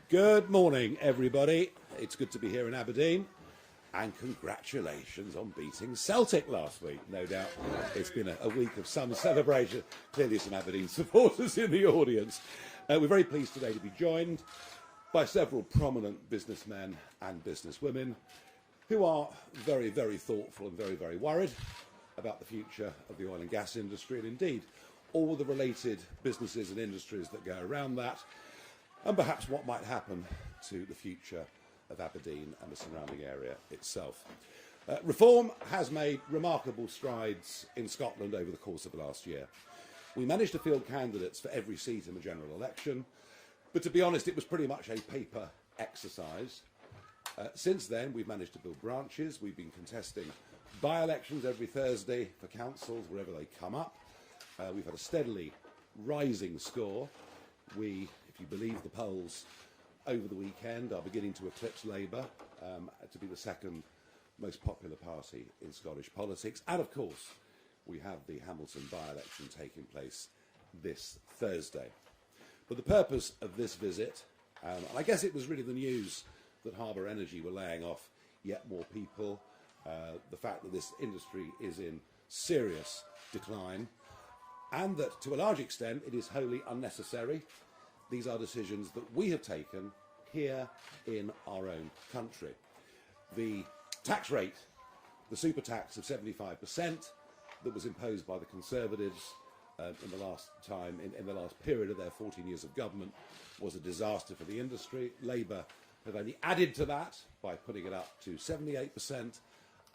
Good morning, everybody. It's good to be here in Aberdeen. And congratulations on beating Celtic last week. No doubt it's been a week of some celebration. Clearly some Aberdeen supporters in the audience. We're very pleased today to be joined by several prominent businessmen and businesswomen who are very, very thoughtful and very, very worried about the future of the oil and gas industry and indeed all the related businesses and industries that go around that, and perhaps what might happen to the future of Aberdeen and the surrounding area itself. Reform has made remarkable strides in Scotland over the course of the last year. We managed to field candidates for every seat in the general election, but to be honest, it was pretty much a paper exercise. Since then, we've managed to build branches. We've been contesting by-elections every Thursday for councils, wherever they come up. We've had a steadily rising score. We, if you believe the polls, over the weekend are beginning to eclipse Labour to be the second most popular party in Scottish politics. And of course, we have the Hamilton by-election taking place this Thursday. But the purpose of this visit, and I guess it was really the news that Harbour Energy were laying off yet more people, the fact that this industry is in serious decline, and that to a large extent it is wholly unnecessary. These are decisions that we have taken here in our own country. The tax rate, the super tax of 75% that was imposed by the Conservatives in the last period of their 14 years of government, was a disaster for the industry. Labour have only added to that by putting it up to 78%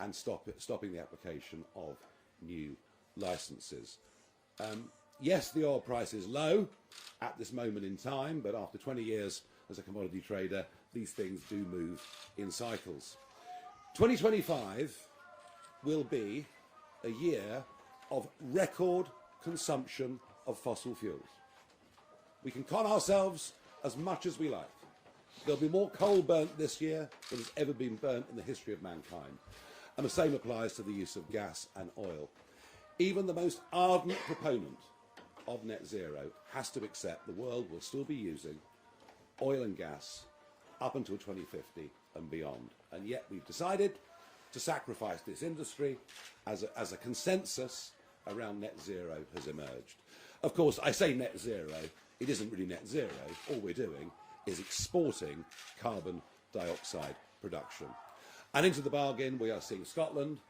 and stopping the application of new licences. Yes, the oil price is low at this moment in time, but after 20 years as a commodity trader, these things do move in cycles. 2025 will be a year of record consumption of fossil fuels. We can con ourselves as much as we like. There'll be more coal burnt this year than has ever been burnt in the history of mankind. And the same applies to the use of gas and oil. Even the most ardent proponent of net zero has to accept the world will still be using oil and gas up until 2050 and beyond. And yet we've decided to sacrifice this industry as a consensus around net zero has emerged. Of course, I say net zero, it isn't really net zero. All we're doing is exporting carbon dioxide production. And into the bargain, we are seeing Scotland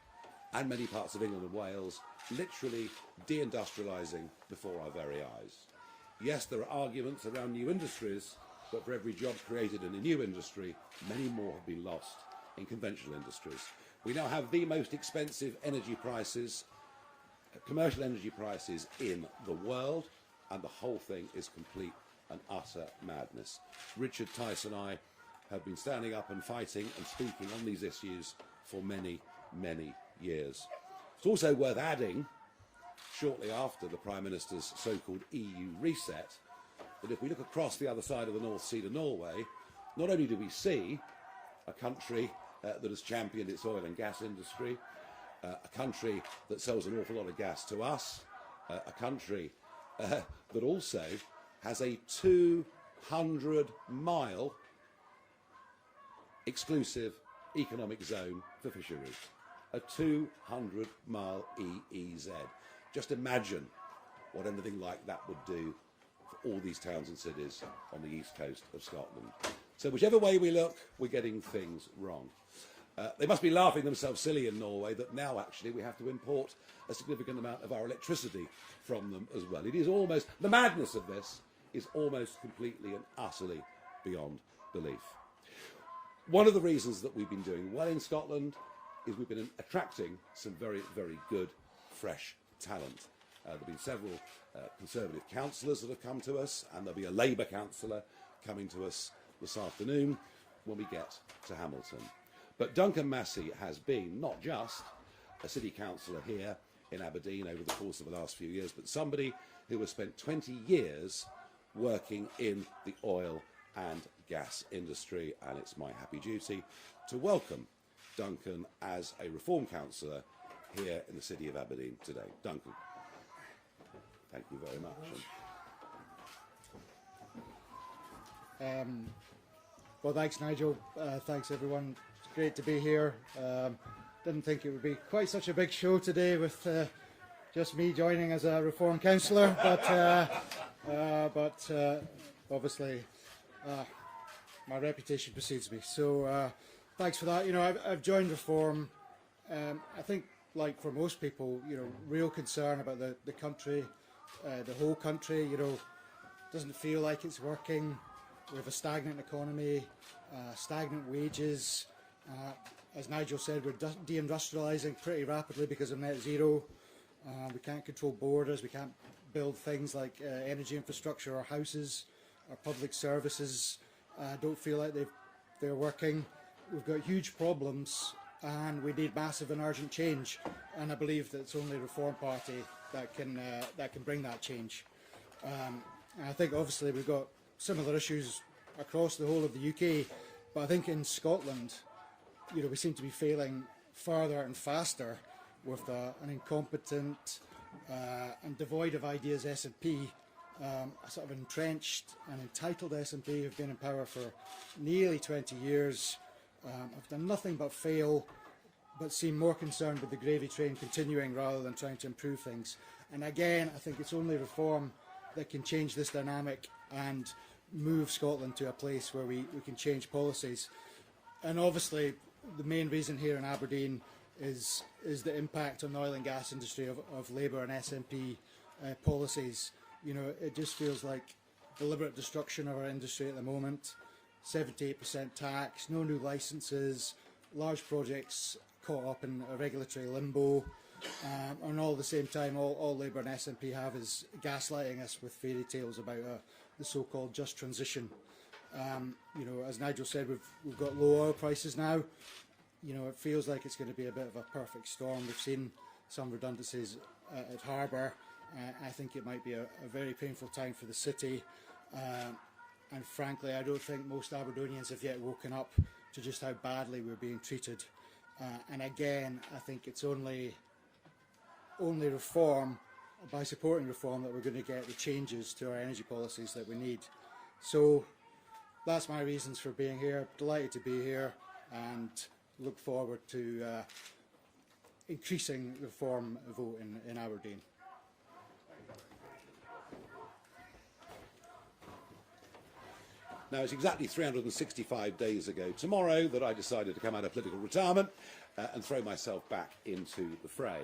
and many parts of England and Wales literally deindustrialising before our very eyes. Yes, there are arguments around new industries, but for every job created in a new industry, many more have been lost in conventional industries. We now have the most expensive energy prices, commercial energy prices in the world, and the whole thing is complete and utter madness. Richard Tice and I have been standing up and fighting and speaking on these issues for many, many years. It's also worth adding, shortly after the Prime Minister's so-called EU reset, that if we look across the other side of the North Sea to Norway, not only do we see a country that has championed its oil and gas industry, a country that sells an awful lot of gas to us, a country that also has a 200-mile exclusive economic zone for fisheries. A 200-mile EEZ. Just imagine what anything like that would do for all these towns and cities on the east coast of Scotland. So whichever way we look, we're getting things wrong. They must be laughing themselves silly in Norway that now actually we have to import a significant amount of our electricity from them as well. It is almost, the madness of this is almost completely and utterly beyond belief. One of the reasons that we've been doing well in Scotland is we've been attracting some very, very good, fresh talent. There have been several Conservative councillors that have come to us, and there'll be a Labour councillor coming to us this afternoon when we get to Hamilton. But Duncan Massey has been not just a city councillor here in Aberdeen over the course of the last few years, but somebody who has spent 20 years working in the oil and gas industry, and it's my happy duty to welcome Duncan as a Reform councillor here in the city of Aberdeen today. Duncan, thank you very much. Well, thanks, Nigel. Thanks, everyone. It's great to be here. Didn't think it would be quite such a big show today with just me joining as a Reform councillor, but obviously my reputation precedes me. So thanks for that. You know, I've joined Reform. I think, like for most people, you know, real concern about the country, the whole country. You know, doesn't feel like it's working. We have a stagnant economy, stagnant wages. As Nigel said, we're deindustrialising pretty rapidly because of net zero. We can't control borders. We can't build things like energy infrastructure or houses or public services. Don't feel like they're working. We've got huge problems and we need massive and urgent change. And I believe that it's only Reform Party that can bring that change. And I think obviously we've got similar issues across the whole of the UK, but I think in Scotland, you know, we seem to be failing further and faster with an incompetent and devoid of ideas SNP, a sort of entrenched and entitled SNP who've been in power for nearly 20 years, have done nothing but fail, but seem more concerned with the gravy train continuing rather than trying to improve things. And again, I think it's only Reform that can change this dynamic and move Scotland to a place where we can change policies. And obviously the main reason here in Aberdeen is the impact on the oil and gas industry of Labour and SNP policies. You know, it just feels like deliberate destruction of our industry at the moment. 78% tax, no new licences, large projects caught up in a regulatory limbo, and all at the same time all Labour and SNP have is gaslighting us with fairy tales about the so-called just transition. You know, as Nigel said, we've got low oil prices now. You know, it feels like it's going to be a bit of a perfect storm. We've seen some redundancies at Harbour. I think it might be a very painful time for the city. And frankly, I don't think most Aberdonians have yet woken up to just how badly we're being treated. And again, I think it's only Reform, by supporting Reform, that we're going to get the changes to our energy policies that we need. So that's my reasons for being here. Delighted to be here and look forward to increasing the Reform vote in Aberdeen. Now, it's exactly 365 days ago tomorrow that I decided to come out of political retirement and throw myself back into the fray.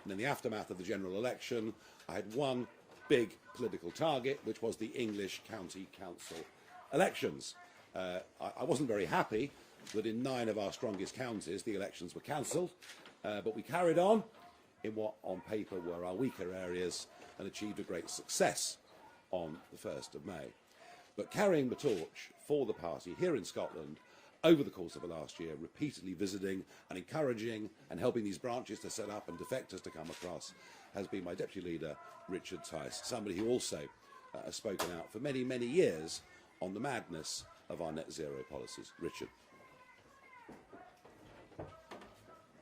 And in the aftermath of the general election, I had one big political target, which was the English County Council elections. I wasn't very happy that in 9 of our strongest counties the elections were cancelled, but we carried on in what on paper were our weaker areas and achieved a great success on the 1st of May. But carrying the torch for the party here in Scotland over the course of the last year, repeatedly visiting and encouraging and helping these branches to set up and defectors to come across, has been my deputy leader, Richard Tice, somebody who also has spoken out for many, many years on the madness of our net zero policies. Richard.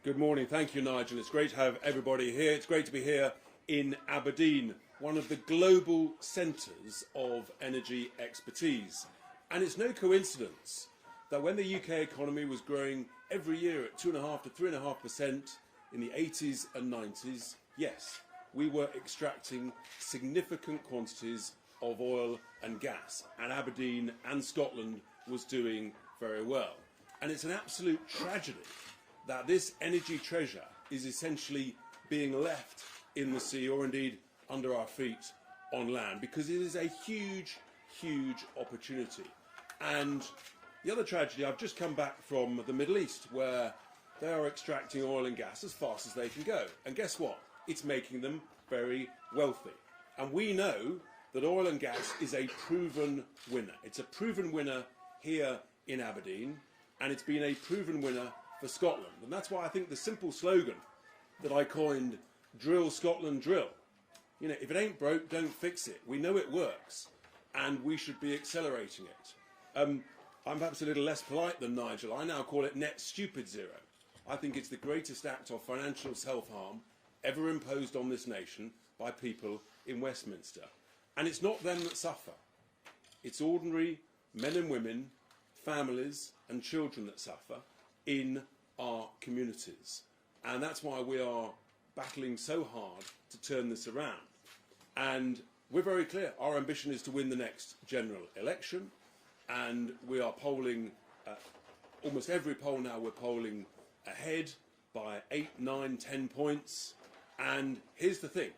Good morning. Thank you, Nigel. It's great to have everybody here. It's great to be here in Aberdeen, one of the global centres of energy expertise. And it's no coincidence that when the UK economy was growing every year at 2.5 to 3.5% in the 80s and 90s, yes, we were extracting significant quantities of oil and gas, and Aberdeen and Scotland was doing very well. And it's an absolute tragedy that this energy treasure is essentially being left in the sea, or indeed under our feet on land, because it is a huge, huge opportunity. And the other tragedy, I've just come back from the Middle East, where they are extracting oil and gas as fast as they can go. And guess what? It's making them very wealthy. And we know that oil and gas is a proven winner. It's a proven winner here in Aberdeen, and it's been a proven winner for Scotland. And that's why I think the simple slogan that I coined, "Drill Scotland Drill," you know, if it ain't broke, don't fix it. We know it works, and we should be accelerating it. I'm perhaps a little less polite than Nigel. I now call it net stupid zero. I think it's the greatest act of financial self-harm ever imposed on this nation by people in Westminster. And it's not them that suffer. It's ordinary men and women, families and children that suffer in our communities. And that's why we are battling so hard to turn this around. And we're very clear. Our ambition is to win the next general election. And we are polling, almost every poll now, we're polling ahead by 8, 9, 10 points. And here's the thing.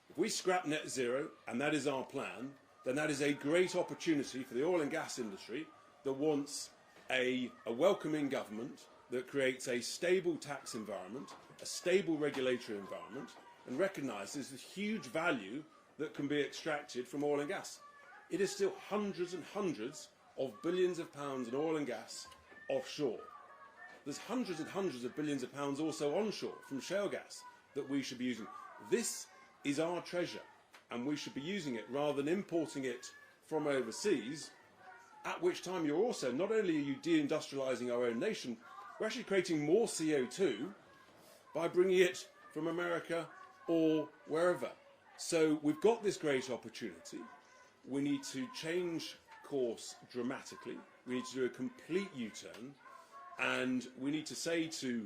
If we scrap net zero, and that is our plan, then that is a great opportunity for the oil and gas industry that wants a welcoming government that creates a stable tax environment, a stable regulatory environment, and recognises the huge value that can be extracted from oil and gas. It is still hundreds and hundreds of billions of pounds in oil and gas offshore. There's hundreds and hundreds of billions of pounds also onshore from shale gas that we should be using. This is our treasure, and we should be using it rather than importing it from overseas, at which time you're also, not only are you deindustrialising our own nation, we're actually creating more CO2 by bringing it from America or wherever. So we've got this great opportunity. We need to change course dramatically. We need to do a complete U-turn, and we need to say to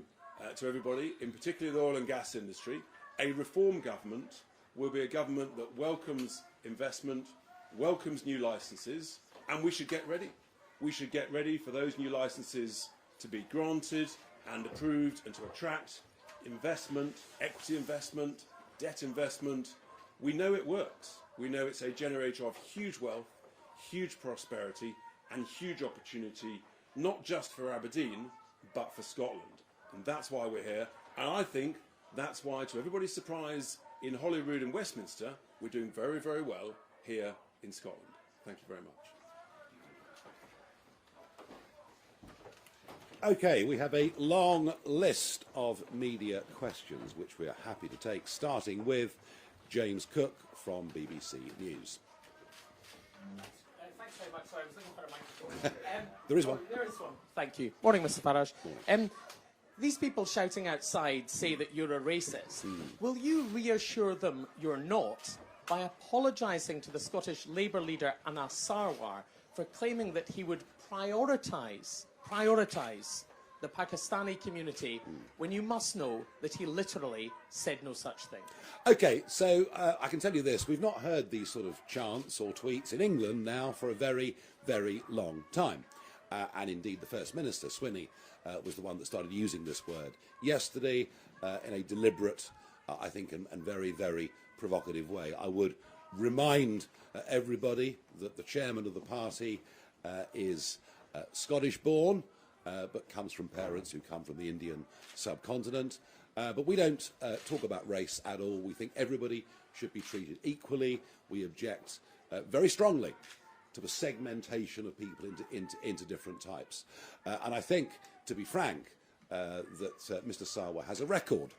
everybody, in particular the oil and gas industry, a reform government will be a government that welcomes investment, welcomes new licences, and we should get ready. We should get ready for those new licences to be granted and approved and to attract investment, equity investment, debt investment. We know it works. We know it's a generator of huge wealth, huge prosperity and huge opportunity, not just for Aberdeen, but for Scotland. And that's why we're here. And I think that's why, to everybody's surprise, in Holyrood and Westminster, we're doing very, very well here in Scotland. Thank you very much. Okay, we have a long list of media questions which we are happy to take, starting with James Cook from BBC News. Thanks very much. Sorry, I was looking for a microphone. There is one. There is one. Thank you. Morning, Mr Farage. These people shouting outside say that you're a racist. Will you reassure them you're not by apologising to the Scottish Labour leader Anas Sarwar for claiming that he would prioritise the Pakistani community when you must know that he literally said no such thing? Okay, so I can tell you this. We've not heard these sort of chants or tweets in England now for a very, very long time. And indeed, the First Minister, Swinney, was the one that started using this word yesterday in a deliberate, I think, and very, very provocative way. I would remind everybody that the chairman of the party is Scottish-born, but comes from parents who come from the Indian subcontinent. But we don't talk about race at all. We think everybody should be treated equally. We object very strongly to the segmentation of people into different types. And I think, to be frank, that Mr Sarwar has a record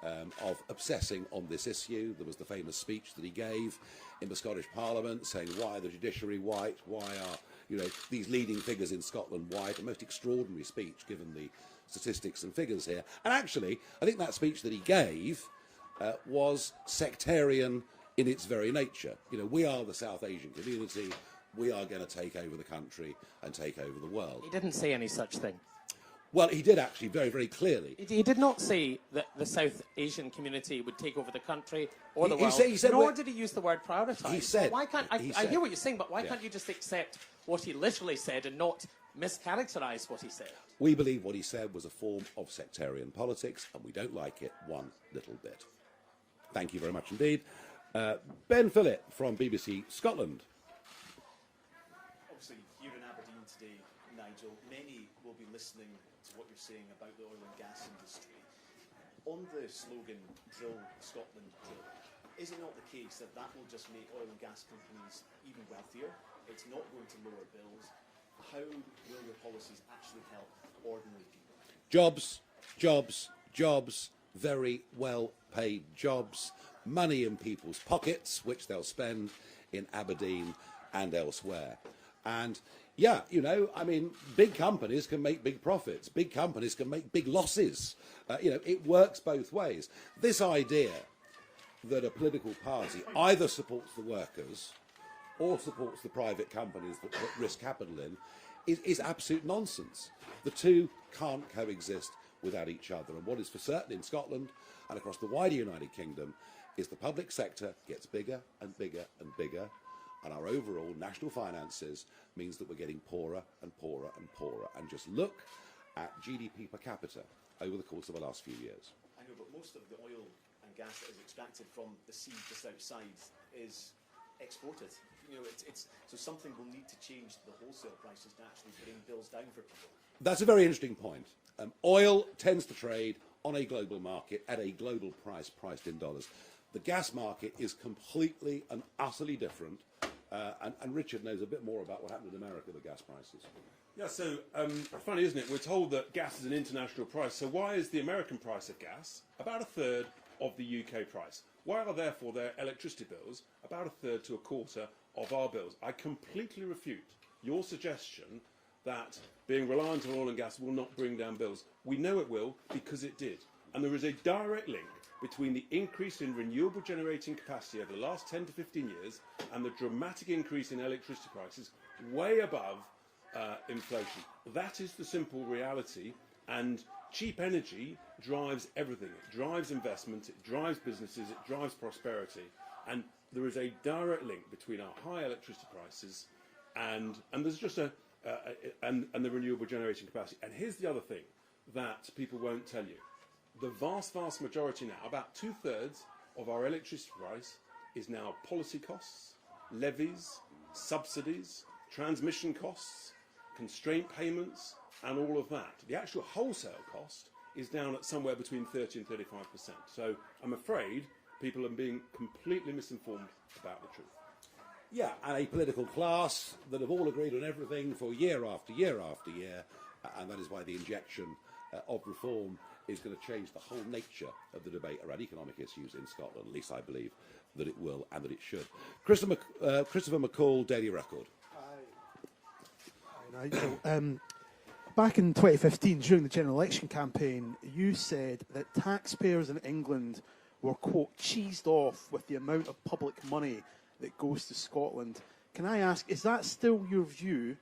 of obsessing on this issue. There was the famous speech that he gave in the Scottish Parliament saying, why the judiciary white, why are these leading figures in Scotland white? A most extraordinary speech given the statistics and figures here. And actually, I think that speech that he gave was sectarian in its very nature. We are the South Asian community. We are going to take over the country and take over the world. He didn't say any such thing. Well, he did actually very, very clearly. He did not say that the South Asian community would take over the country or the world, he said, nor did he use the word prioritise. He said... Why can't, I hear what you're saying, but why can't you just accept what he literally said and not mischaracterise what he said? We believe what he said was a form of sectarian politics, and we don't like it one little bit. Thank you very much indeed. Ben Phillip from BBC Scotland. Obviously, here in Aberdeen today, Nigel, many will be listening to what you're saying about the oil and gas industry. On the slogan, Drill Scotland, Drill, is it not the case that that will just make oil and gas companies even wealthier? It's not going to lower bills. How will your policies actually help ordinary people? Jobs, jobs, jobs, very well-paid jobs, money in people's pockets, which they'll spend in Aberdeen and elsewhere. And yeah, big companies can make big profits. Big companies can make big losses. It works both ways. This idea that a political party either supports the workers or supports the private companies that put risk capital in is absolute nonsense. The two can't coexist without each other. And what is for certain in Scotland and across the wider United Kingdom is the public sector gets bigger and bigger and bigger, and our overall national finances means that we're getting poorer and poorer and poorer. And just look at GDP per capita over the course of the last few years. I know, but most of the oil and gas that is extracted from the sea just outside is exported. You know, so something will need to change the wholesale prices to actually bring bills down for people. That's a very interesting point. Oil tends to trade on a global market at a global price priced in dollars. The gas market is completely and utterly different, and Richard knows a bit more about what happened in America with gas prices. Yeah, so funny, isn't it? We're told that gas is an international price, so why is the American price of gas about a third of the UK price? Why are therefore their electricity bills about a third to a quarter of our bills? I completely refute your suggestion that being reliant on oil and gas will not bring down bills. We know it will because it did. And there is a direct link between the increase in renewable generating capacity over the last 10 to 15 years and the dramatic increase in electricity prices way above inflation. That is the simple reality, and cheap energy drives everything. It drives investment, it drives businesses, it drives prosperity, and there is a direct link between our high electricity prices and there's just and the renewable generating capacity. And here's the other thing that people won't tell you. The vast majority now, about 2/3 of our electricity price is now policy costs, levies, subsidies, transmission costs, constraint payments, and all of that. The actual wholesale cost is down at somewhere between 30 and 35%. So I'm afraid people are being completely misinformed about the truth. Yeah, and a political class that have all agreed on everything for year after year after year, and that is why the injection of reform is going to change the whole nature of the debate around economic issues in Scotland. At least I believe that it will and that it should. Christopher McCall, Daily Record. Hi, Nigel. Back in 2015, during the general election campaign, you said that taxpayers in England were, quote, cheesed off with the amount of public money that goes to Scotland. Can I ask, is that still your view?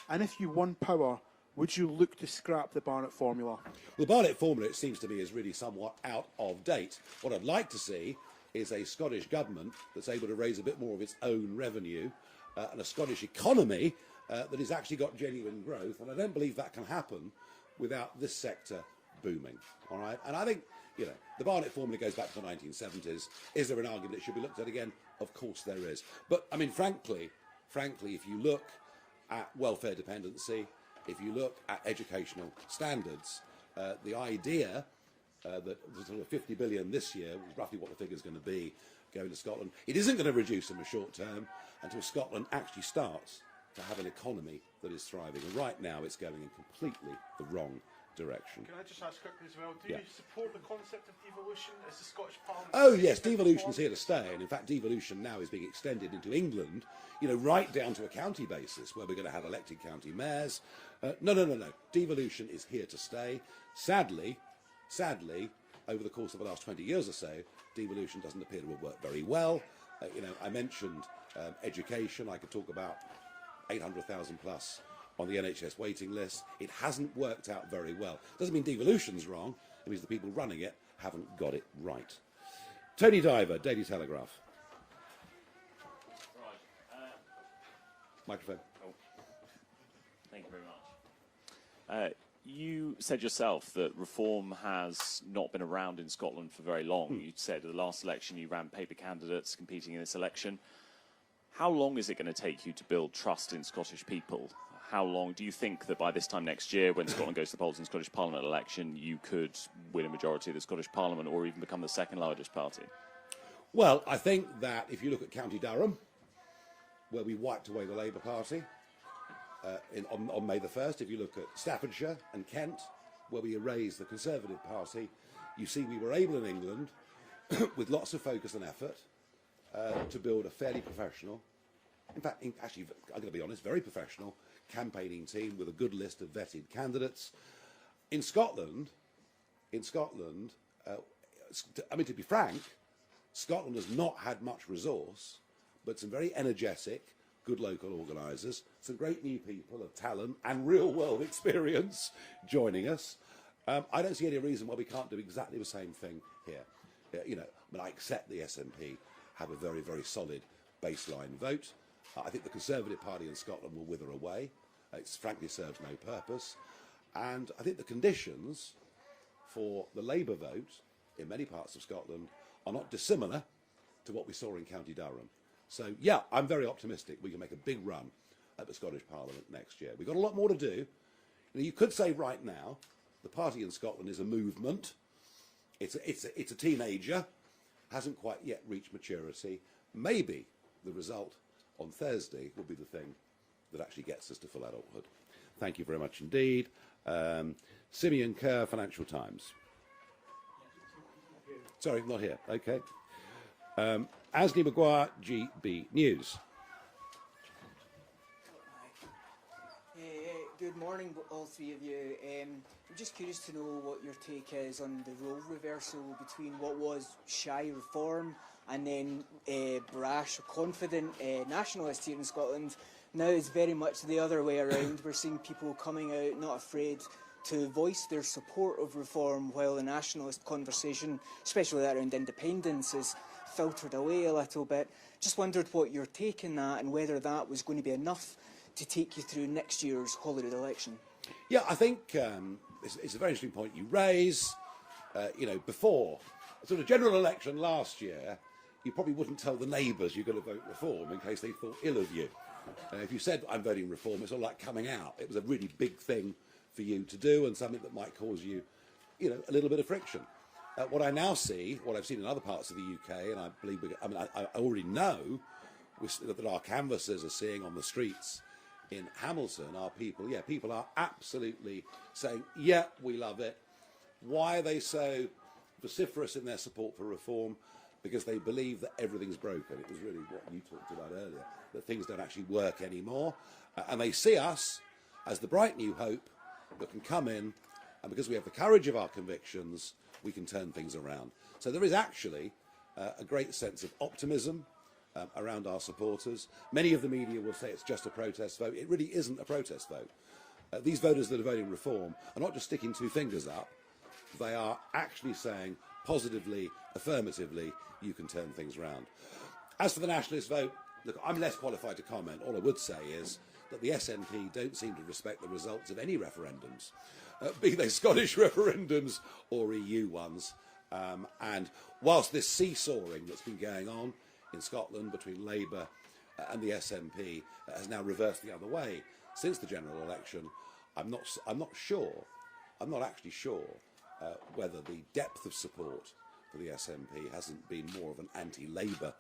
And if you won power, would you look to scrap the Barnett formula? Well, the Barnett formula, it seems to me, is really somewhat out of date. What I'd like to see is a Scottish government that's able to raise a bit more of its own revenue and a Scottish economy that has actually got genuine growth. And I don't believe that can happen without this sector booming. All right? And I think, you know, the Barnett formula goes back to the 1970s. Is there an argument it should be looked at again? Of course there is. But, I mean, frankly, if you look at welfare dependency, if you look at educational standards, the idea that there's sort of 50 billion this year, which is roughly what the figure is going to be, going to Scotland, it isn't going to reduce in the short term until Scotland actually starts to have an economy that is thriving. And right now it's going in completely the wrong direction. Can I just ask quickly as well, do you support the concept of devolution as the Scottish Parliament? Oh yes, devolution is here to stay, and in fact devolution now is being extended into England, you know, right down to a county basis where we're going to have elected county mayors. No. Devolution is here to stay. Sadly, over the course of the last 20 years or so, devolution doesn't appear to have worked very well. You know, I mentioned education. I could talk about 800,000 plus on the NHS waiting list. It hasn't worked out very well. Doesn't mean devolution's wrong. It means the people running it haven't got it right. Tony Diver, Daily Telegraph. Right. Microphone. Oh. Thank you very much. You said yourself that reform has not been around in Scotland for very long. You said at the last election you ran paper candidates competing in this election. How long is it going to take you to build trust in Scottish people? How long do you think that by this time next year, when Scotland goes to the polls in the Scottish Parliament election, you could win a majority of the Scottish Parliament or even become the second largest party? Well, I think that if you look at County Durham, where we wiped away the Labour Party on May the 1st, if you look at Staffordshire and Kent, where we erased the Conservative Party, you see we were able in England, with lots of focus and effort, to build a fairly professional, in fact, actually, I'm going to be honest, very professional campaigning team with a good list of vetted candidates. In Scotland, I mean, to be frank, Scotland has not had much resource, but some very energetic, good local organisers, some great new people of talent and real-world experience joining us. I don't see any reason why we can't do exactly the same thing here. You know, I mean, I accept the SNP have a very, very solid baseline vote. I think the Conservative Party in Scotland will wither away. It's frankly serves no purpose. And I think the conditions for the Labour vote in many parts of Scotland are not dissimilar to what we saw in County Durham. So, yeah, I'm very optimistic we can make a big run at the Scottish Parliament next year. We've got a lot more to do. You could say right now the party in Scotland is a movement. It's a teenager, hasn't quite yet reached maturity. Maybe the result on Thursday will be the thing that actually gets us to full adulthood. Thank you very much indeed. Simeon Kerr, Financial Times. Sorry, not here. Okay. Ashley Maguire, GB News. Good morning, all three of you. I'm just curious to know what your take is on the role reversal between what was shy reform and then brash, confident nationalists here in Scotland. Now it's very much the other way around. We're seeing people coming out not afraid to voice their support of reform, while the nationalist conversation, especially that around independence, is filtered away a little bit. Just wondered what your take on that and whether that was going to be enough to take you through next year's Holyrood election. Yeah, I think it's a very interesting point you raise. You know, before a sort of general election last year, you probably wouldn't tell the neighbours you're going to vote Reform in case they thought ill of you. If you said, I'm voting Reform, it's all like coming out. It was a really big thing for you to do and something that might cause you, you know, a little bit of friction. What I now see, what I've seen in other parts of the UK, and I believe, I already know that our canvassers are seeing on the streets in Hamilton are people, people are absolutely saying, yeah, we love it. Why are they so vociferous in their support for reform? Because they believe that everything's broken. It was really what you talked about earlier, that things don't actually work anymore. And they see us as the bright new hope that can come in, and because we have the courage of our convictions, we can turn things around. So there is actually a great sense of optimism around our supporters. Many of the media will say it's just a protest vote. It really isn't a protest vote. These voters that are voting Reform are not just sticking two fingers up. They are actually saying positively, affirmatively, you can turn things around. As for the nationalist vote, look, I'm less qualified to comment. All I would say is that the SNP don't seem to respect the results of any referendums, be they Scottish referendums or EU ones. And whilst this seesawing that's been going on in Scotland between Labour and the SNP has now reversed the other way since the general election, I'm not actually sure whether the depth of support for the SNP hasn't been more of an anti-Labour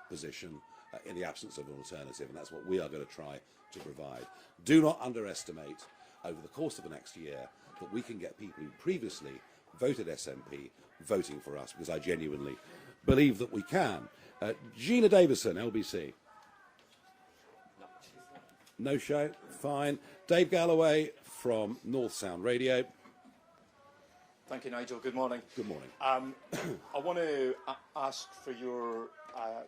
position in the absence of an alternative, and that's what we are going to try to provide. Do not underestimate over the course of the next year that we can get people who previously voted SNP voting for us, because I genuinely believe that we can. Gina Davison, LBC. No show? Fine. Dave Galloway from North Sound Radio. Thank you, Nigel. Good morning. Good morning. I want to ask for your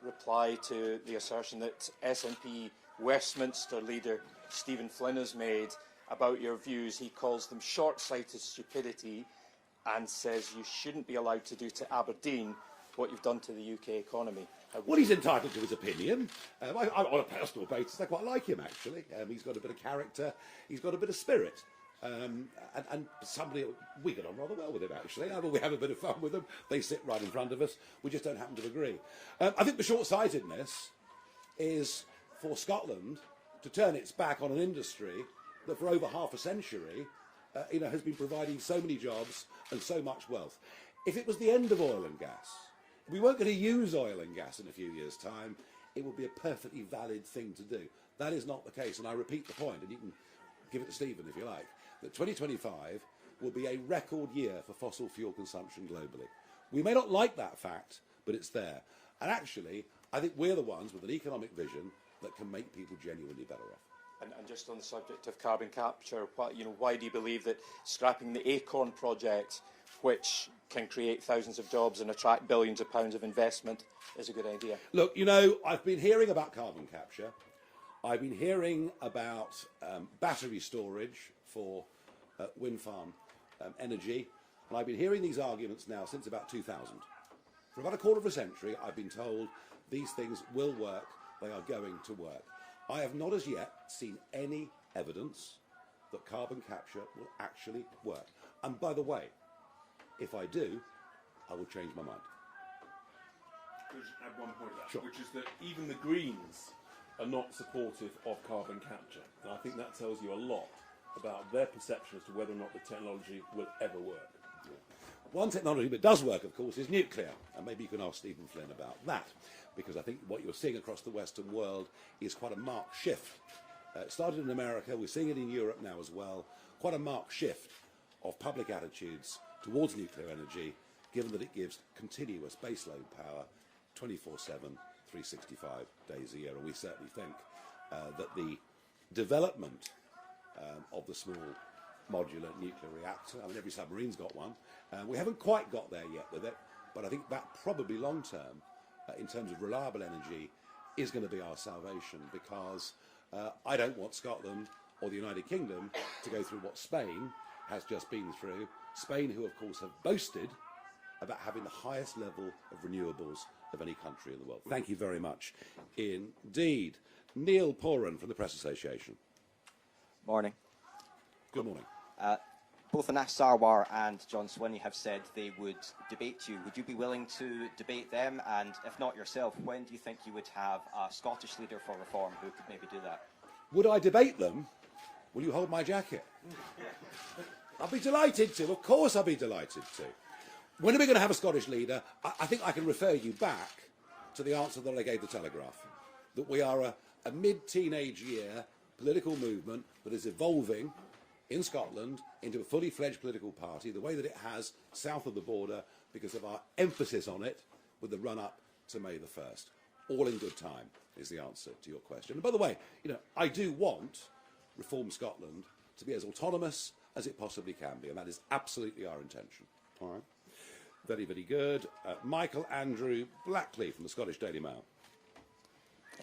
reply to the assertion that SNP Westminster leader Stephen Flynn has made about your views. He calls them short-sighted stupidity and says you shouldn't be allowed to do to Aberdeen what you've done to the UK economy. Well, he's entitled to his opinion. On a personal basis, I quite like him, actually. He's got a bit of character. He's got a bit of spirit. And somebody, we get on rather well with him, actually. We have a bit of fun with them. They sit right in front of us. We just don't happen to agree. I think the short-sightedness is for Scotland to turn its back on an industry that for over half a century has been providing so many jobs and so much wealth. If it was the end of oil and gas, if we weren't going to use oil and gas in a few years' time, it would be a perfectly valid thing to do. That is not the case, and I repeat the point, and you can give it to Stephen if you like, that 2025 will be a record year for fossil fuel consumption globally. We may not like that fact, but it's there. And actually, I think we're the ones with an economic vision that can make people genuinely better off. And just on the subject of carbon capture, why do you believe that scrapping the Acorn project, which can create thousands of jobs and attract billions of pounds of investment, is a good idea? Look, I've been hearing about carbon capture. I've been hearing about battery storage for wind farm energy, and I've been hearing these arguments now since about 2000. For about a quarter of a century, I've been told these things will work, they are going to work. I have not as yet seen any evidence that carbon capture will actually work. And by the way, if I do, I will change my mind. Could I just add one point to that, Sure. which is that even the Greens are not supportive of carbon capture. And I think that tells you a lot about their perception as to whether or not the technology will ever work. One technology that does work, of course, is nuclear. And maybe you can ask Stephen Flynn about that, because I think what you're seeing across the Western world is quite a marked shift. It started in America, we're seeing it in Europe now as well, quite a marked shift of public attitudes towards nuclear energy, given that it gives continuous baseload power 24/7, 365 days a year. And we certainly think that the development of the small modular nuclear reactor, I mean, every submarine's got one, we haven't quite got there yet with it, but I think that probably long term, in terms of reliable energy, is going to be our salvation, because I don't want Scotland or the United Kingdom to go through what Spain has just been through. Spain, who of course have boasted about having the highest level of renewables of any country in the world. Thank you very much indeed. Neil Poran from the Press Association. Morning. Good morning. Both Anas Sarwar and John Swinney have said they would debate you. Would you be willing to debate them? And if not yourself, when do you think you would have a Scottish leader for reform who could maybe do that? Would I debate them? Will you hold my jacket? I'll be delighted to. Of course I'll be delighted to. When are we going to have a Scottish leader? I think I can refer you back to the answer that I gave the Telegraph. That we are a mid-teenage year political movement that is evolving in Scotland into a fully fledged political party, the way that it has south of the border, because of our emphasis on it with the run-up to May the 1st. All in good time is the answer to your question. And by the way, I do want Reform Scotland to be as autonomous as it possibly can be, and that is absolutely our intention. All right. Very, very good. Michael Andrew Blackley from the Scottish Daily Mail.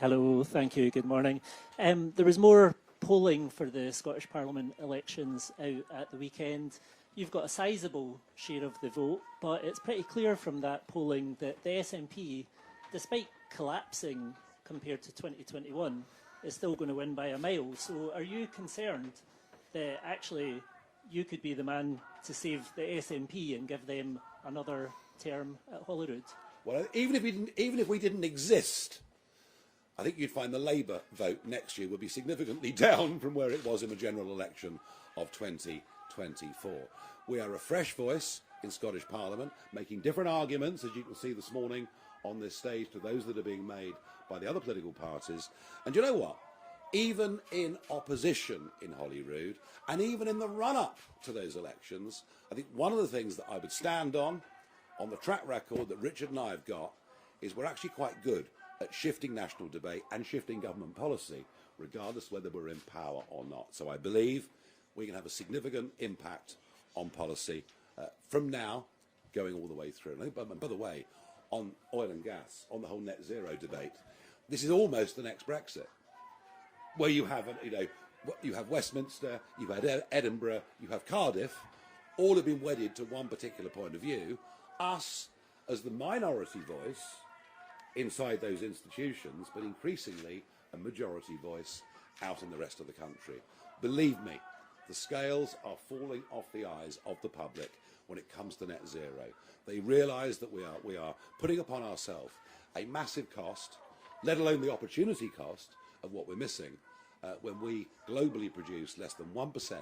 Hello, thank you, good morning. There was more polling for the Scottish Parliament elections out at the weekend. You've got a sizeable share of the vote, but it's pretty clear from that polling that the SNP, despite collapsing compared to 2021, is still going to win by a mile. So are you concerned that actually you could be the man to save the SNP and give them another term at Holyrood? Well, even if we didn't exist, I think you'd find the Labour vote next year would be significantly down from where it was in the general election of 2024. We are a fresh voice in Scottish Parliament, making different arguments, as you can see this morning on this stage, to those that are being made by the other political parties. And you know what? Even in opposition in Holyrood, and even in the run-up to those elections, I think one of the things that I would stand on the track record that Richard and I have got, is we're actually quite good at shifting national debate and shifting government policy, regardless whether we're in power or not. So I believe we can have a significant impact on policy from now going all the way through. And I think, by the way, on oil and gas, on the whole net zero debate, this is almost the next Brexit, where you have, you have Westminster, you've had Edinburgh, you have Cardiff, all have been wedded to one particular point of view. Us, as the minority voice inside those institutions, but increasingly a majority voice out in the rest of the country. Believe me, the scales are falling off the eyes of the public when it comes to net zero. They realise that we are putting upon ourselves a massive cost, let alone the opportunity cost of what we're missing when we globally produce less than 1%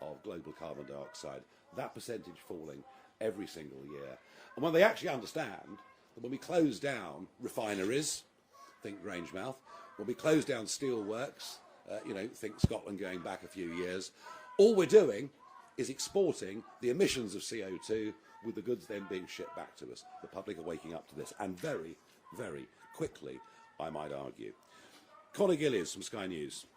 of global carbon dioxide, that percentage falling every single year. And when they actually understand that when we close down refineries, think Grangemouth, when we close down steelworks, think Scotland going back a few years, all we're doing is exporting the emissions of CO2 with the goods then being shipped back to us. The public are waking up to this, and very, very quickly, I might argue. Conor Gillies from Sky News.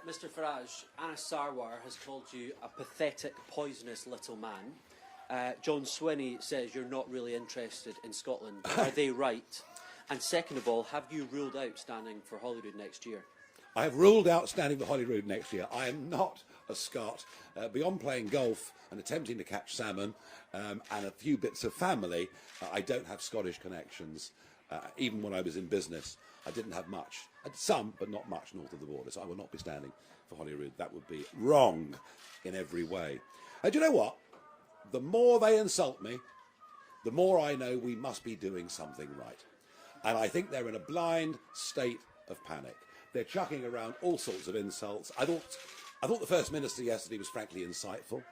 Mr Farage, Anas Sarwar has called you a pathetic, poisonous little man. John Swinney says you're not really interested in Scotland. Are they right? And second of all, have you ruled out standing for Holyrood next year? I have ruled out standing for Holyrood next year. I am not a Scot. Beyond playing golf and attempting to catch salmon and a few bits of family, I don't have Scottish connections. Even when I was in business, I didn't have much. I had some, but not much north of the border. So I will not be standing for Holyrood. That would be wrong in every way. Do you know what? The more they insult me, the more I know we must be doing something right. And I think they're in a blind state of panic. They're chucking around all sorts of insults. I thought the First Minister yesterday was frankly insightful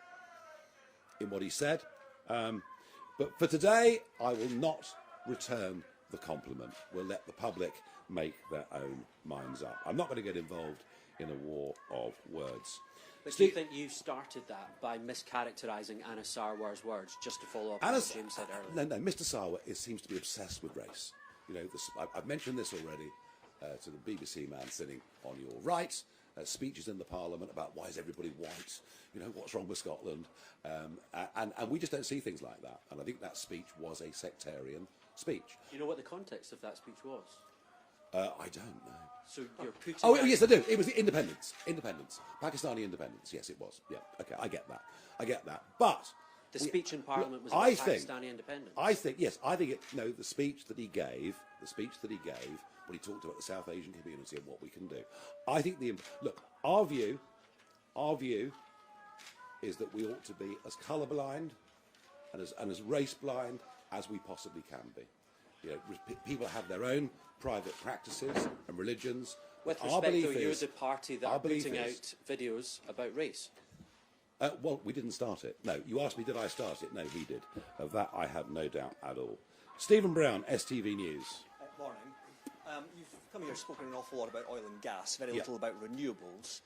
in what he said. But for today, I will not return the compliment. We'll let the public make their own minds up. I'm not going to get involved in a war of words. But do you think you started that by mischaracterising Anna Sarwar's words, just to follow up on what James said earlier? No, Mr. Sarwar seems to be obsessed with race. You know, I've mentioned this already to the BBC man sitting on your right. Speeches in the Parliament about why is everybody white? You know, what's wrong with Scotland? And we just don't see things like that. And I think that speech was a sectarian speech. Do you know what the context of that speech was? I don't know. So you're putting... Oh, yes, I do. It was the independence. Pakistani independence. Yes, it was. Yeah, OK, I get that. But... The speech in Parliament was about Pakistani independence. I think the speech that he gave, when he talked about the South Asian community and what we can do. I think our view is that we ought to be as colourblind and as race blind as we possibly can be. You know, people have their own private practices and religions. With respect, though, you're the party that are putting out videos about race. Well, we didn't start it. No, you asked me, did I start it? No, he did. Of that, I have no doubt at all. Stephen Brown, STV News. Morning. You've come here spoken an awful lot about oil and gas, very little about renewables.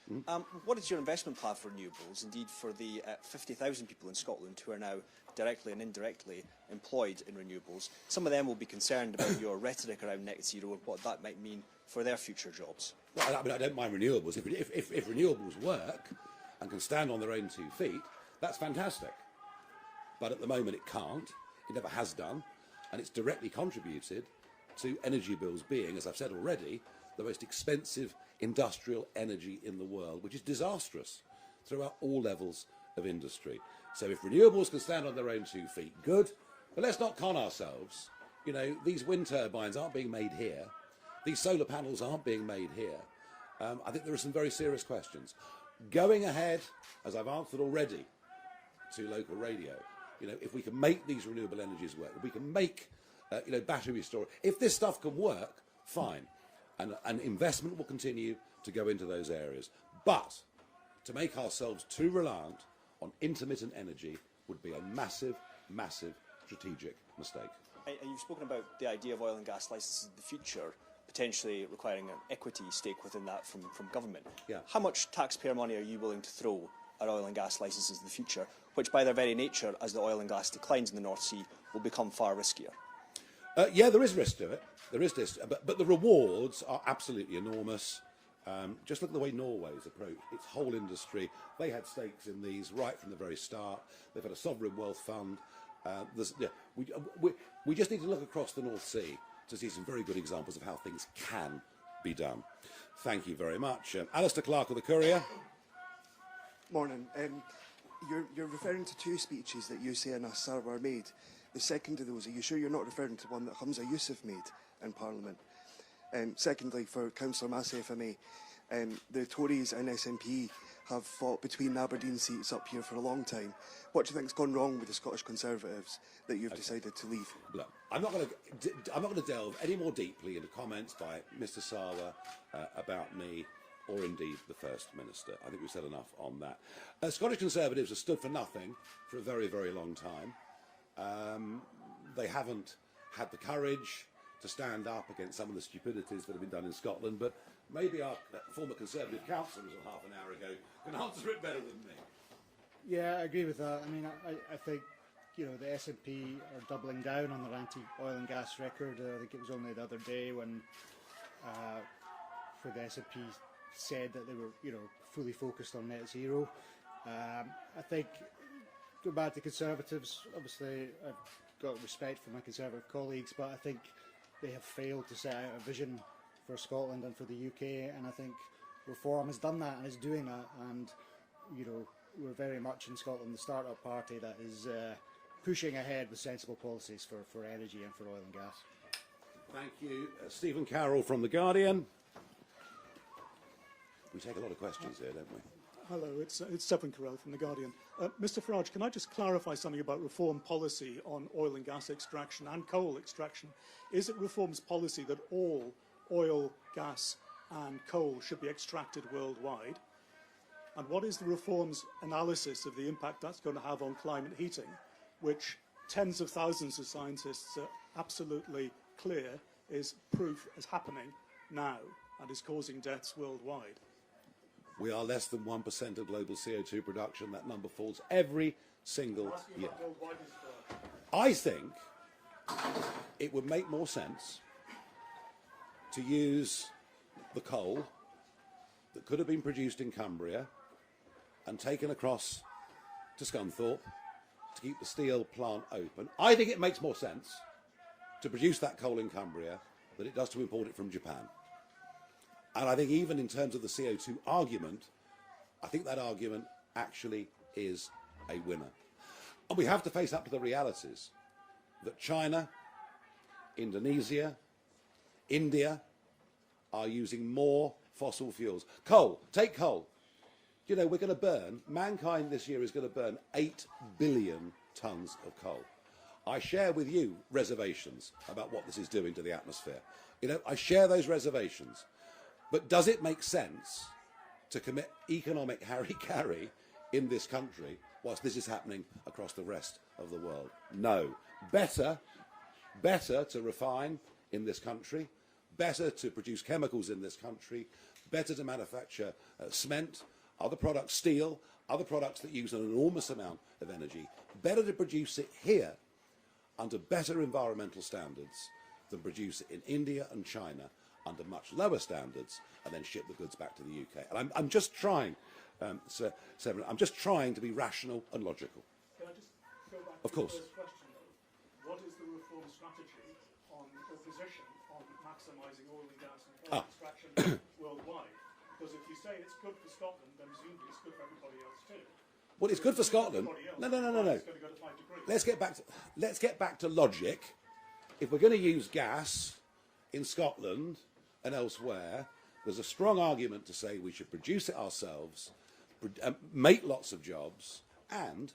What is your investment plan for renewables? Indeed, for the 50,000 people in Scotland who are now directly and indirectly employed in renewables, some of them will be concerned about your rhetoric around net zero and what that might mean for their future jobs. Well, I don't mind renewables. If renewables work and can stand on their own 2 feet, that's fantastic. But at the moment it can't, it never has done, and it's directly contributed to energy bills being, as I've said already, the most expensive industrial energy in the world, which is disastrous throughout all levels of industry. So if renewables can stand on their own 2 feet, good, but let's not con ourselves. You know, these wind turbines aren't being made here, these solar panels aren't being made here. I think there are some very serious questions. Going ahead, as I've answered already to local radio, you know, if we can make these renewable energies work, if we can make, battery storage, if this stuff can work, fine. And investment will continue to go into those areas. But to make ourselves too reliant on intermittent energy would be a massive, massive strategic mistake. And you've spoken about the idea of oil and gas licences in the future, potentially requiring an equity stake within that from government. Yeah. How much taxpayer money are you willing to throw at oil and gas licences in the future, which by their very nature, as the oil and gas declines in the North Sea, will become far riskier? Yeah, there is risk to it. There is this, but the rewards are absolutely enormous. Just look at the way Norway's approached its whole industry. They had stakes in these right from the very start. They've had a sovereign wealth fund. We just need to look across the North Sea to see some very good examples of how things can be done. Thank you very much. Alistair Clark of the Courier. Morning. You're referring to 2 speeches that you say Anna Sarwar made. The second of those, are you sure you're not referring to one that Hamza Yusuf made in Parliament? Secondly, for Councillor Massey, if I may, the Tories and SNP have fought between Aberdeen seats up here for a long time. What do you think's gone wrong with the Scottish Conservatives that you've decided to leave? Look, I'm not going to delve any more deeply into comments by Mr. Sarwar about me, or indeed the First Minister. I think we've said enough on that. Scottish Conservatives have stood for nothing for a very, very long time. They haven't had the courage to stand up against some of the stupidities that have been done in Scotland, but maybe our former Conservative councillor half an hour ago can answer it better than me. Yeah, I agree with that. I mean, I think, the SNP are doubling down on their anti-oil and gas record. I think it was only the other day when the SNP said that they were, fully focused on net zero. I think, go back to Conservatives, obviously I've got respect for my Conservative colleagues, but I think they have failed to set out a vision for Scotland and for the UK, and I think Reform has done that and is doing that, and you know, we're very much in Scotland the start-up party that is pushing ahead with sensible policies for energy and for oil and gas. Thank you. Stephen Carroll from The Guardian. We take a lot of questions here, don't we? Hello, it's Stephen Carroll from The Guardian. Mr Farage, can I just clarify something about Reform policy on oil and gas extraction and coal extraction? Is it Reform's policy that all oil, gas and coal should be extracted worldwide? And what is the Reform's analysis of the impact that's going to have on climate heating, which tens of thousands of scientists are absolutely clear is proof is happening now and is causing deaths worldwide? We are less than 1% of global CO2 production. That number falls every single year. I think it would make more sense to use the coal that could have been produced in Cumbria and taken across to Scunthorpe to keep the steel plant open. I think it makes more sense to produce that coal in Cumbria than it does to import it from Japan. And I think even in terms of the CO2 argument, I think that argument actually is a winner. And we have to face up to the realities that China, Indonesia, India are using more fossil fuels. Coal, take coal. You know, we're going to burn, mankind this year is going to burn 8 billion tonnes of coal. I share with you reservations about what this is doing to the atmosphere. You know, I share those reservations. But does it make sense to commit economic harry-carry in this country whilst this is happening across the rest of the world? No. Better to refine in this country, better to produce chemicals in this country, better to manufacture cement, other products, steel, other products that use an enormous amount of energy, better to produce it here under better environmental standards than produce it in India and China under much lower standards and then ship the goods back to the UK. And I'm just trying, Sir Severin, I'm just trying to be rational and logical. Can I just go back of to course. the first question, though? What is the Reform strategy on or position on maximising oil and gas and coal extraction worldwide? Because if you say it's good for Scotland, then presumably it's good for everybody else too. Well, it's good for Scotland. No. Let's get back to logic. If we're going to use gas in Scotland and elsewhere, there's a strong argument to say we should produce it ourselves, make lots of jobs, and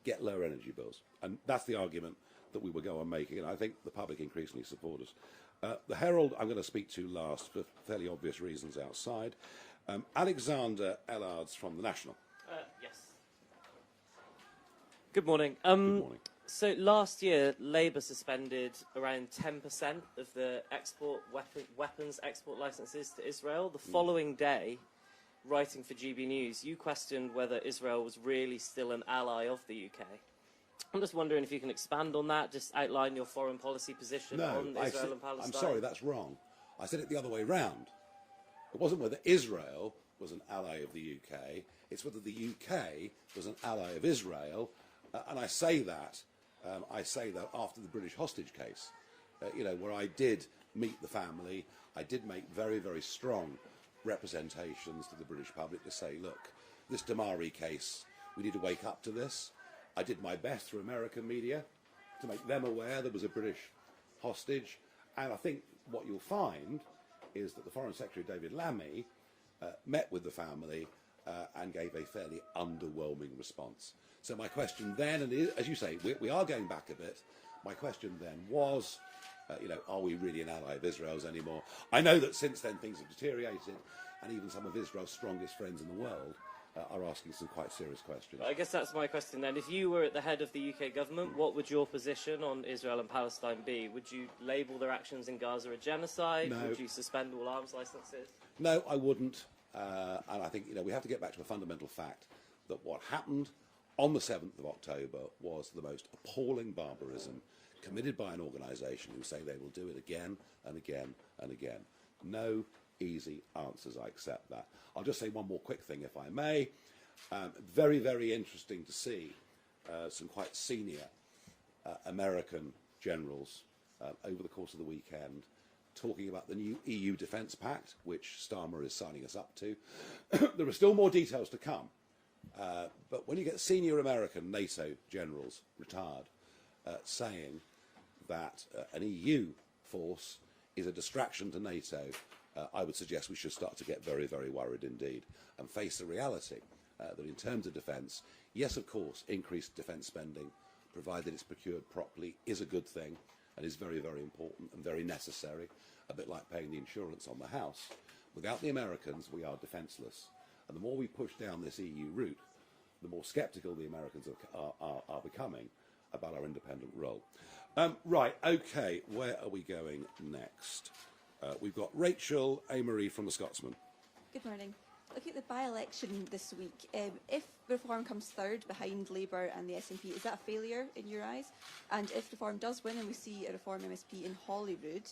get lower energy bills. And that's the argument that we will go on making, and I think the public increasingly support us. The Herald I'm going to speak to last for fairly obvious reasons outside. Alexander Ellards from The National. Yes. Good morning. Good morning. So last year, Labour suspended around 10% of the weapons export licences to Israel. The following day, writing for GB News, you questioned whether Israel was really still an ally of the UK. I'm just wondering if you can expand on that, just outline your foreign policy position on Israel and Palestine. I'm sorry, that's wrong. I said it the other way round. It wasn't whether Israel was an ally of the UK, it's whether the UK was an ally of Israel, and I say that after the British hostage case, where I did meet the family, I did make very, very strong representations to the British public to say, look, this Damari case, we need to wake up to this. I did my best through American media to make them aware there was a British hostage, and I think what you'll find is that the Foreign Secretary, David Lammy, met with the family and gave a fairly underwhelming response. So my question then, and as you say, we are going back a bit, my question then was, are we really an ally of Israel's anymore? I know that since then things have deteriorated, and even some of Israel's strongest friends in the world are asking some quite serious questions. I guess that's my question then. If you were at the head of the UK government, what would your position on Israel and Palestine be? Would you label their actions in Gaza a genocide? No. Would you suspend all arms licences? No, I wouldn't. And I think we have to get back to a fundamental fact that what happened on the 7th of October was the most appalling barbarism committed by an organisation who say they will do it again and again and again. No easy answers, I accept that. I'll just say one more quick thing, if I may. Very, very interesting to see some quite senior American generals over the course of the weekend, talking about the new EU Defence Pact, which Starmer is signing us up to. There are still more details to come, but when you get senior American NATO generals, retired, saying that an EU force is a distraction to NATO, I would suggest we should start to get very, very worried indeed and face the reality that in terms of defence, yes, of course, increased defence spending, provided it's procured properly, is a good thing and is very, very important and very necessary, a bit like paying the insurance on the house. Without the Americans, we are defenceless. And the more we push down this EU route, the more sceptical the Americans are becoming about our independent role. Right, okay, where are we going next? We've got Rachel Amory from The Scotsman. Good morning. Looking at the by-election this week, if Reform comes third behind Labour and the SNP, is that a failure in your eyes? And if Reform does win and we see a Reform MSP in Holyrood,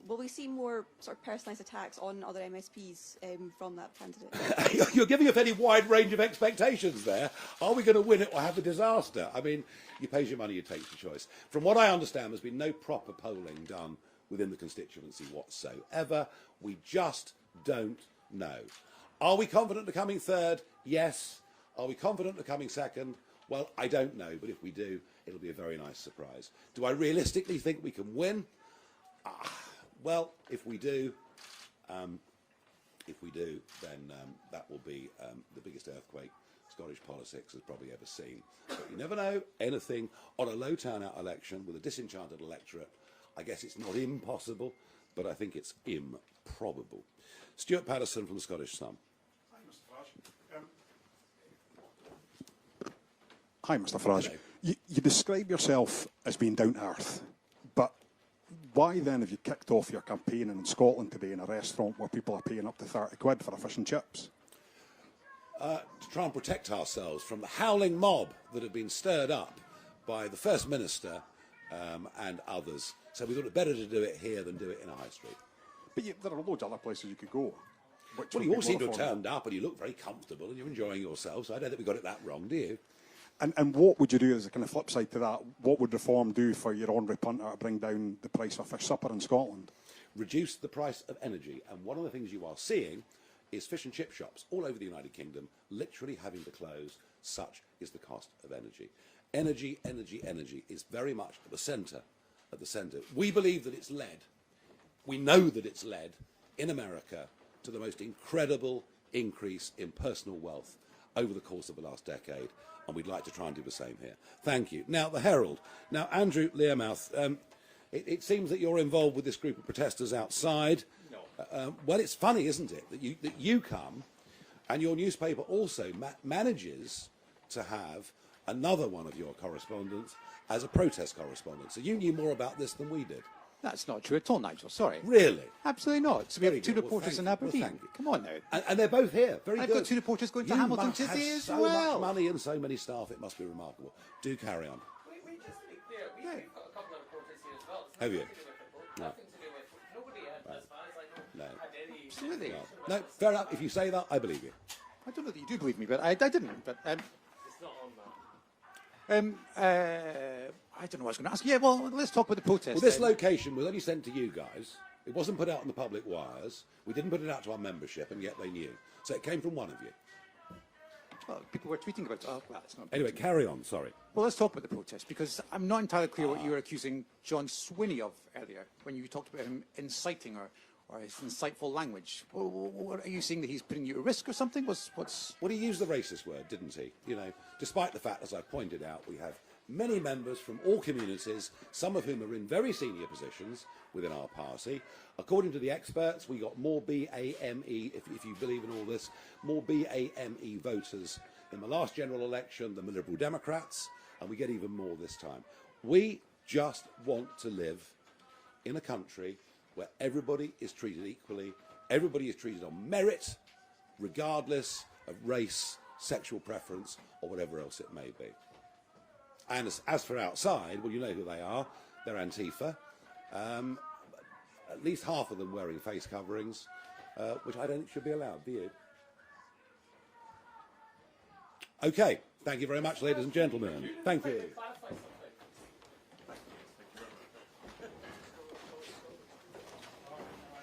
will we see more sort of personalised attacks on other MSPs from that candidate? You're giving a very wide range of expectations there. Are we going to win it or have a disaster? I mean, you pay your money, you take your choice. From what I understand, there's been no proper polling done within the constituency whatsoever. We just don't know. Are we confident of coming third? Yes. Are we confident of coming second? Well, I don't know, but if we do, it'll be a very nice surprise. Do I realistically think we can win? Well, if we do, then that will be the biggest earthquake Scottish politics has probably ever seen. But you never know. Anything on a low turnout election with a disenchanted electorate, I guess it's not impossible, but I think it's improbable. Stuart Patterson from the Scottish Sun. Hi, Mr. Farage. You describe yourself as being down to earth, but why then have you kicked off your campaign in Scotland today in a restaurant where people are paying up to 30 quid for a fish and chips? To try and protect ourselves from the howling mob that have been stirred up by the First Minister and others. So we thought it better to do it here than do it in a high street. But there are loads of other places you could go. Well, you all seem to have turned up and you look very comfortable and you're enjoying yourself, so I don't think we got it that wrong, do you? And what would you do as a kind of flip side to that? What would Reform do for your Honorary Punter to bring down the price of fish supper in Scotland? Reduce the price of energy. And one of the things you are seeing is fish and chip shops all over the United Kingdom literally having to close. Such is the cost of energy. Energy, energy, energy is very much at the centre. We believe that it's led. We know that it's led in America to the most incredible increase in personal wealth over the course of the last decade, and we'd like to try and do the same here. Thank you. Now, the Herald. Now, Andrew Learmouth, it seems that you're involved with this group of protesters outside. No. Well, it's funny, isn't it, that you come and your newspaper also manages to have another one of your correspondents as a protest correspondent. So you knew more about this than we did. That's not true at all, Nigel. Sorry. Really? Absolutely not. So we have two reporters in Aberdeen. Well, thank you. Come on now. And they're both here. Very I've good. got two reporters going to You Hamilton must today have as so well. much money and so many staff. It must be remarkable. Do carry on. We've got a couple of reporters here as well. Have you? No. Nothing to do with nobody, as far as I know, had any. Absolutely. No, fair enough. If you say that, I believe you. I don't know that you do believe me, but I didn't. But It's not on that. I don't know what I was going to ask. Yeah, well, let's talk about the protest. Well, this location was only sent to you guys. It wasn't put out on the public wires. We didn't put it out to our membership, and yet they knew. So it came from one of you. Well, people were tweeting about it. Oh, well, it's not. Anyway, carry on. Sorry. Well, let's talk about the protest, because I'm not entirely clear what you were accusing John Swinney of earlier when you talked about him inciting or his insightful language. What, are you saying that he's putting you at risk or something? Well, he used the racist word, didn't he? You know, despite the fact, as I pointed out, we have many members from all communities, some of whom are in very senior positions within our party. According to the experts, we got more BAME, if you believe in all this, more BAME voters in the last general election than the Liberal Democrats, and we get even more this time. We just want to live in a country where everybody is treated equally, everybody is treated on merit, regardless of race, sexual preference, or whatever else it may be. And as for outside, well, you know who they are. They're Antifa. At least half of them wearing face coverings, which I don't think should be allowed, do you? Okay, thank you very much, ladies and gentlemen. Thank you.